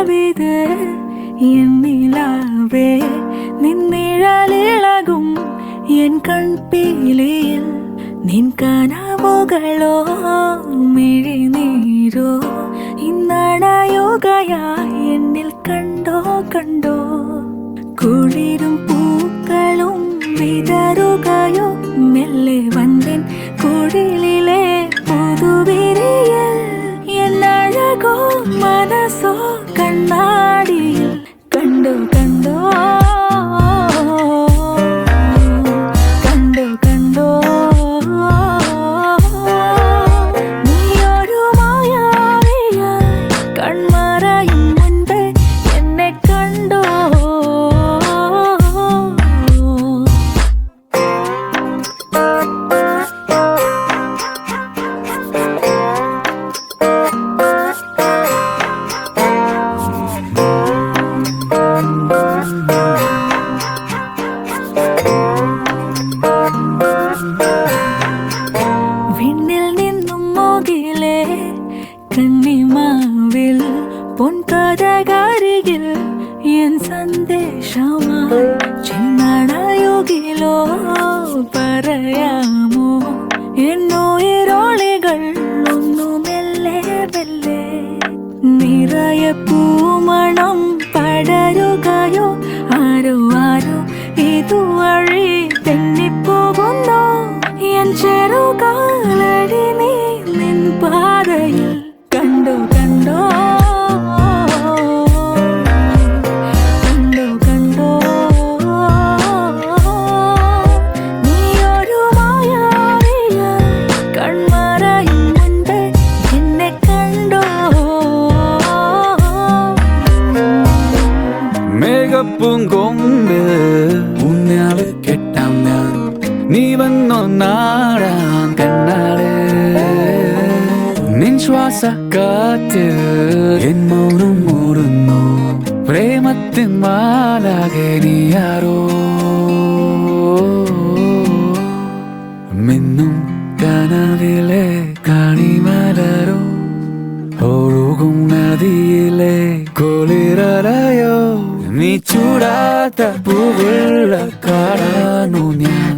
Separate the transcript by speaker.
Speaker 1: കവിതേ എന്നിലാവേ നിന്നിഴലിളകും N കൺപീലിയിൽ നിൻ കനവുകളോ മിഴിനീരോ ഇന്നണയുകയായി എന്നിൽ കണ്ടോ കണ്ടോ കുളിരും പൂക്കളും വിതറുകയോ മെല്ലെ വന്നിൻ കുടിലിലെ പുതുവിരിയൽ എന്നഴകോ മനസ്സോ കണ്ണാടിയിൽ കണ്ടോ കണ്ടോ കണ്ടോ കണ്ടോ നീയൊരു മായാവിയായി കൺമറയും മുൻപേ എന്നെ കണ്ടോ വിണ്ണിൽ നിന്നും മുകിലേ കന്നിമാവിൽ പൊൻകഥകരികിൽ എൻ സന്ദേശമായി ചിന്നണയുകിലോ പറയാമോ എന്നുയിരോളികൾ ഒന്നു മെല്ലെ മെല്ലെ നിറയെ പൂമണം പടരുകയോ ആരോ ആരോ ഇതുവഴി തെന്നിപ്പോകുന്നോ എൻ ചെറുകാലടി നീ നിൻ പാതയിൽ കണ്ടോ കണ്ടോ കണ്ടോ കണ്ടോ നീയൊരു മായാവിയായി കൺമറയും മുൻപേ എന്നെ കണ്ടോ
Speaker 2: മേഘപ്പൂങ്കൊമ്പിൽ ഊഞ്ഞാല് കെട്ടാം ഞാൻ നീ വന്നോ നാടാൻ കണ്ണാട് നിൻ ശ്വാസക്കാറ്റ് എൻ മൗനം മൂടുന്നു പ്രേമത്തിൻ മാലാകെ നീയാരോ മിന്നും കനവിലെ കണിമലരോ ഒഴുകും നദിയിലെ കുളിരലയോ നീ ചൂടാത്ത പൂവുള്ള കാണാനു ഞാൻ